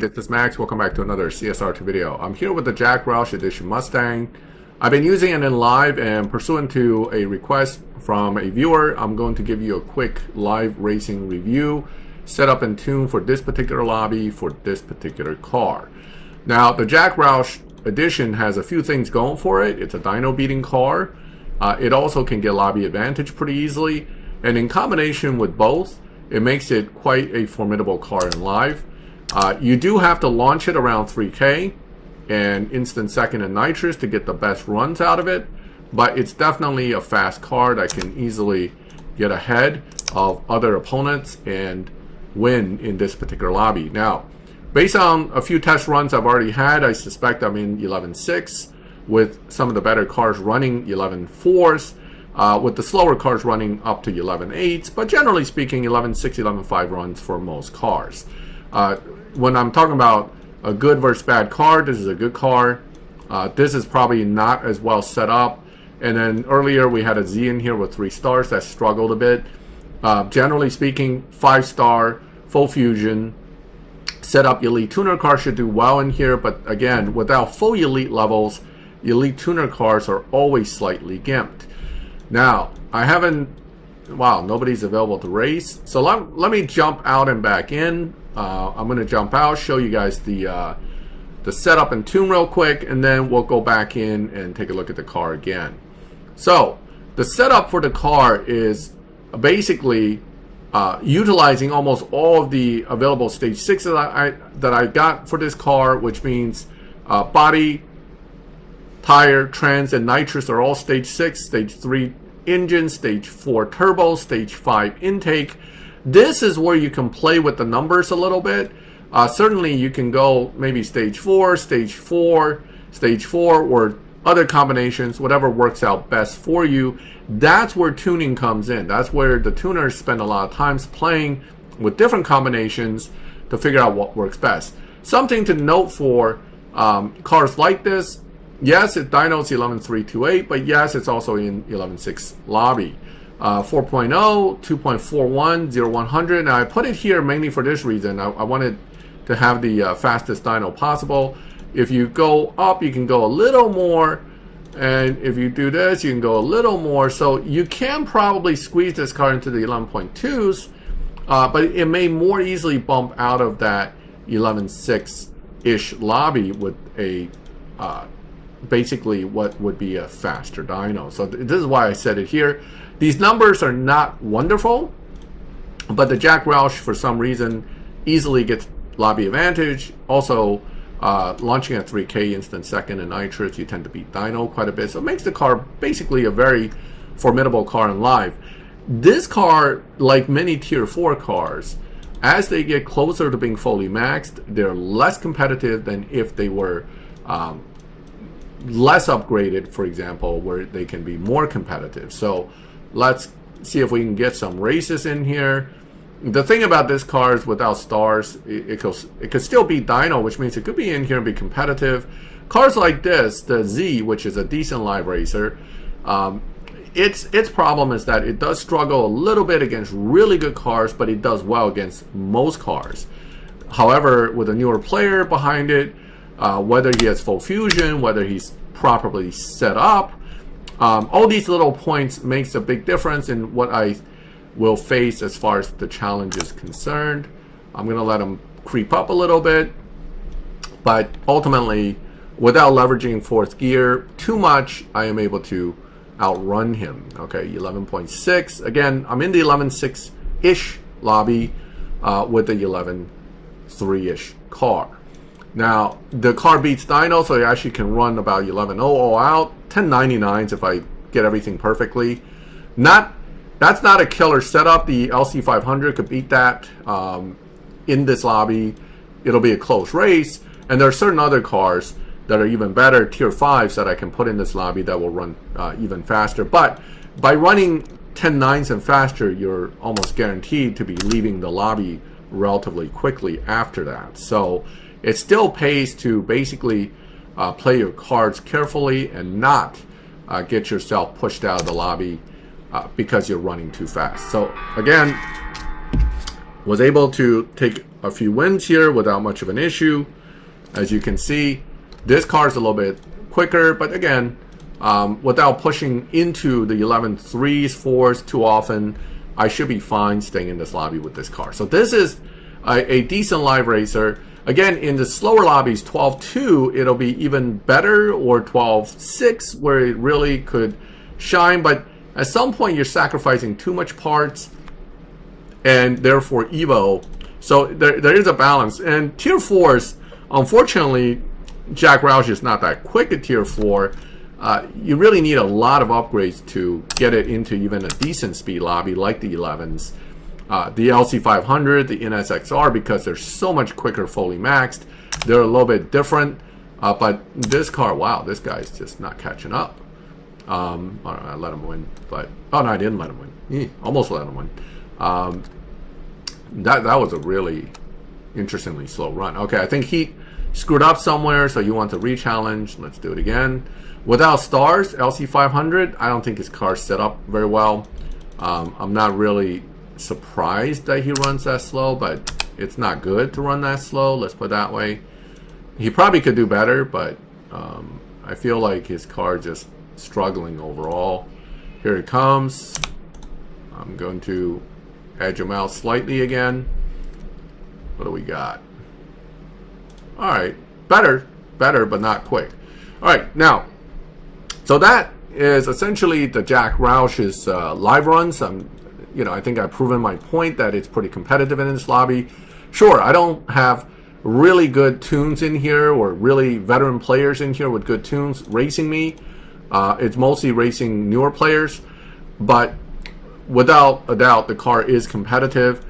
this is Max. Welcome back to another CSR video. I'm here with the Jack Roush Edition Mustang. I've been using it in live, and pursuant to a request from a viewer, I'm going to give you a quick live racing review, set up and tune for this particular lobby for this particular car. Now, the Jack Roush Edition has a few things going for it. It's a dyno beating car. It also can get lobby advantage pretty easily, and in combination with both, it makes it quite a formidable car in live. You do have to launch it around 3K and instant second and nitrous to get the best runs out of it, but it's definitely a fast car that can easily get ahead of other opponents and win in this particular lobby. Now, based on a few test runs I've already had, I suspect I'm in 11.6 with some of the better cars running 11.4s, with the slower cars running up to 11.8s, but generally speaking 11.6, 11.5 runs for most cars. When I'm talking about a good versus bad car, this is a good car. This is probably not as well set up. And then earlier we had a Z in here with 3 stars that struggled a bit. Generally speaking, 5-star, full fusion, set up elite tuner car should do well in here. But again, without full elite levels, elite tuner cars are always slightly gimped. Now, I haven't, wow, nobody's available to race. So let me jump out and back in. I'm going to jump out, show you guys the setup and tune real quick, and then we'll go back in and take a look at the car again. So the setup for the car is basically utilizing almost all of the available stage 6 that I got for this car, which means body, tire, trans, and nitrous are all stage 6, stage 3 engine, stage 4 turbo, stage 5 intake. This is where you can play with the numbers a little bit. Certainly you can go maybe stage 4, or other combinations, whatever works out best for you. That's where tuning comes in. That's where the tuners spend a lot of times playing with different combinations to figure out what works best. Something to note for cars like this, yes, it dynos 11.328, but yes, it's also in 11.6 lobby. 4.0, 2.41, 0-100. Now I put it here mainly for this reason. I wanted to have the fastest dyno possible. If you go up, you can go a little more, and if you do this, you can go a little more. So you can probably squeeze this car into the 11.2s, but it may more easily bump out of that 11.6-ish lobby with a basically what would be a faster dyno. So this is why I said it here. These numbers are not wonderful, but the Jack Roush, for some reason, easily gets lobby advantage. Also, launching at 3K instant second and nitrous, you tend to beat dyno quite a bit. So it makes the car basically a very formidable car in live. This car, like many tier 4 cars, as they get closer to being fully maxed, they're less competitive than if they were less upgraded, for example, where they can be more competitive. So let's see if we can get some races in here. The thing about this car is without stars, it could still be dyno, which means it could be in here and be competitive. Cars like this, the Z, which is a decent live racer, its problem is that it does struggle a little bit against really good cars, but it does well against most cars. However, with a newer player behind it, whether he has full fusion, whether he's properly set up, all these little points makes a big difference in what I will face as far as the challenge is concerned. I'm going to let him creep up a little bit, but ultimately, without leveraging fourth gear too much, I am able to outrun him. Okay, 11.6. Again, I'm in the 11.6-ish lobby with the 11.3-ish car. Now, the car beats dyno, so it actually can run about 11.0 all out. 1099s if I get everything perfectly. That's not a killer setup. The LC500 could beat that in this lobby. It'll be a close race. And there are certain other cars that are even better, tier 5s, that I can put in this lobby that will run even faster. But by running 10.9s and faster, you're almost guaranteed to be leaving the lobby relatively quickly after that. So it still pays to basically play your cards carefully and not get yourself pushed out of the lobby because you're running too fast. So again, Was able to take a few wins here without much of an issue. As you can see, this car is a little bit quicker, but again, without pushing into the 11 3s, 4s too often, I should be fine staying in this lobby with this car. So this is a decent live racer. Again, in the slower lobbies, 12-2, it'll be even better, or 12-6, where it really could shine. But at some point, you're sacrificing too much parts, and therefore Evo. So there is a balance. And tier 4s, unfortunately, Jack Roush is not that quick at tier 4. You really need a lot of upgrades to get it into even a decent speed lobby like the 11s. The LC500, the NSXR, because they're so much quicker fully maxed. They're a little bit different. But this car, wow, this guy's just not catching up. I let him win, but oh no, I didn't let him win. Almost let him win. That was a really interestingly slow run. Okay, I think he screwed up somewhere, so you want to re-challenge. Let's do it again. Without stars, LC500, I don't think his car's set up very well. I'm not really surprised that he runs that slow, but it's not good to run that slow, let's put it that way. He probably could do better, but I feel like his car just struggling overall. Here it comes. I'm going to edge him out slightly again. What do we got? Alright, better, but not quick. Alright, now, so that is essentially the Jack Roush's live runs. I think I've proven my point that it's pretty competitive in this lobby. Sure, I don't have really good tunes in here, or really veteran players in here with good tunes racing me. It's mostly racing newer players, but without a doubt, the car is competitive.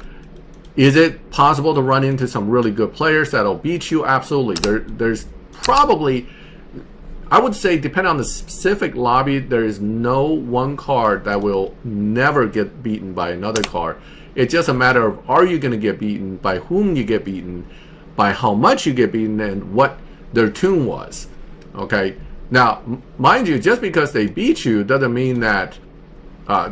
Is it possible to run into some really good players that'll beat you? Absolutely. There's probably, I would say, depending on the specific lobby, there is no one car that will never get beaten by another car. It's just a matter of, are you going to get beaten, by whom you get beaten, by how much you get beaten, and what their tune was. Okay? Now, mind you, just because they beat you doesn't mean that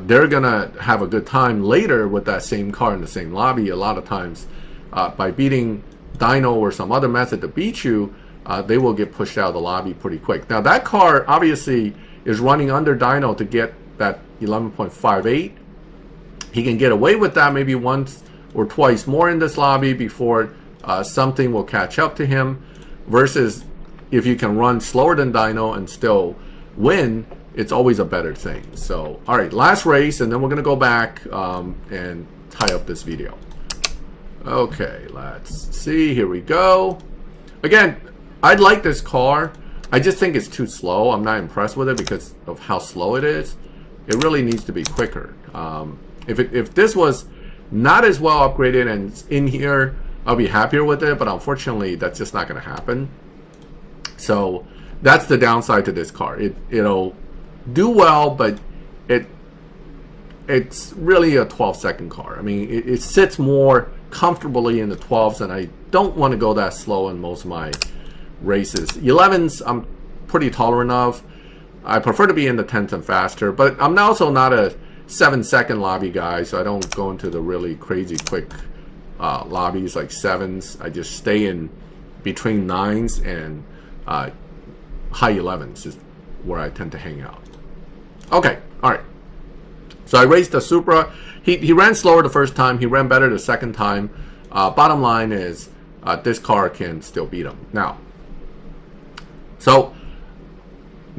they're going to have a good time later with that same car in the same lobby. A lot of times, by beating Dyno or some other method to beat you, they will get pushed out of the lobby pretty quick. Now, that car obviously is running under Dyno to get that 11.58. He can get away with that maybe once or twice more in this lobby before something will catch up to him, versus if you can run slower than Dyno and still win, it's always a better thing. So, all right, last race, and then we're going to go back and tie up this video. Okay, let's see. Here we go. Again, I'd like this car. I just think it's too slow. I'm not impressed with it because of how slow it is. It really needs to be quicker. If this was not as well upgraded and in here, I'll be happier with it, but unfortunately, that's just not going to happen. So that's the downside to this car. It'll do well, but it's really a 12-second car. I mean, it sits more comfortably in the 12s, and I don't want to go that slow in most of my races. 11s, I'm pretty tolerant of. I prefer to be in the 10s and faster, but I'm also not a 7-second lobby guy, so I don't go into the really crazy quick lobbies like 7s. I just stay in between 9s and high 11s is where I tend to hang out. Okay, all right. So I raced the Supra. He ran slower the first time. He ran better the second time. Bottom line is this car can still beat him. Now, so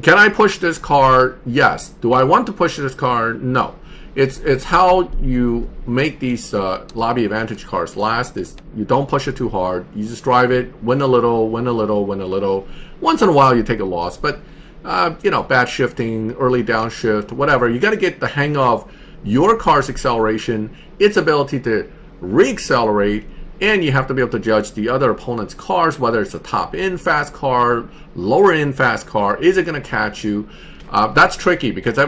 can I push this car? Yes. Do I want to push this car? No. It's how you make these lobby advantage cars last. Is you don't push it too hard. You just drive it, win a little, win a little, win a little. Once in a while you take a loss, but bad shifting, early downshift, whatever. You got to get the hang of your car's acceleration, its ability to re-accelerate, and you have to be able to judge the other opponent's cars, whether it's a top-end fast car, lower-end fast car. Is it going to catch you? That's tricky because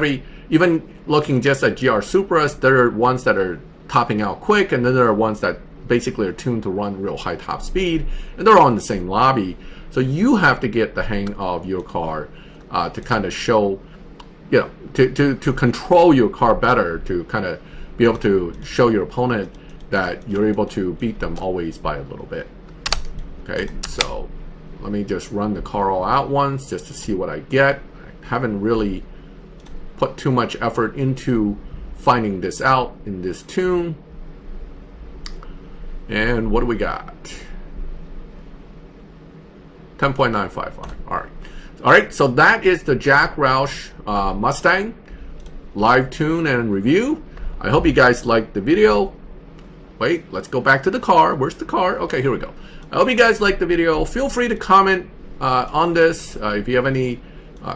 even looking just at GR Supras, there are ones that are topping out quick, and then there are ones that basically are tuned to run real high top speed, and they're all in the same lobby. So you have to get the hang of your car to kind of show, to control your car better, to kind of be able to show your opponent that you're able to beat them always by a little bit. Okay, so let me just run the car all out once just to see what I get. I haven't really put too much effort into finding this out in this tune. And what do we got? 10.955. All right, so that is the Jack Roush Mustang live tune and review. I hope you guys liked the video. Wait, let's go back to the car. Where's the car? Okay, here we go. I hope you guys liked the video. Feel free to comment on this. If you have any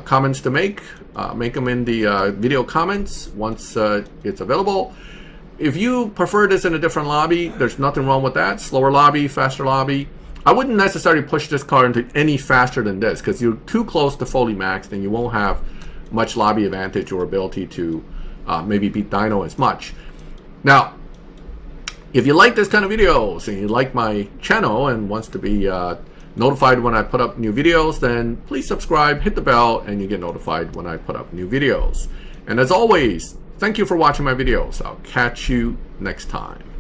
comments to make them in the video comments once it's available. If you prefer this in a different lobby, there's nothing wrong with that. Slower lobby, faster lobby. I wouldn't necessarily push this car into any faster than this because you're too close to fully maxed and you won't have much lobby advantage or ability to maybe beat Dyno as much. Now, if you like this kind of videos and you like my channel and wants to be notified when I put up new videos, then please subscribe, hit the bell, and you get notified when I put up new videos. And as always, thank you for watching my videos. I'll catch you next time.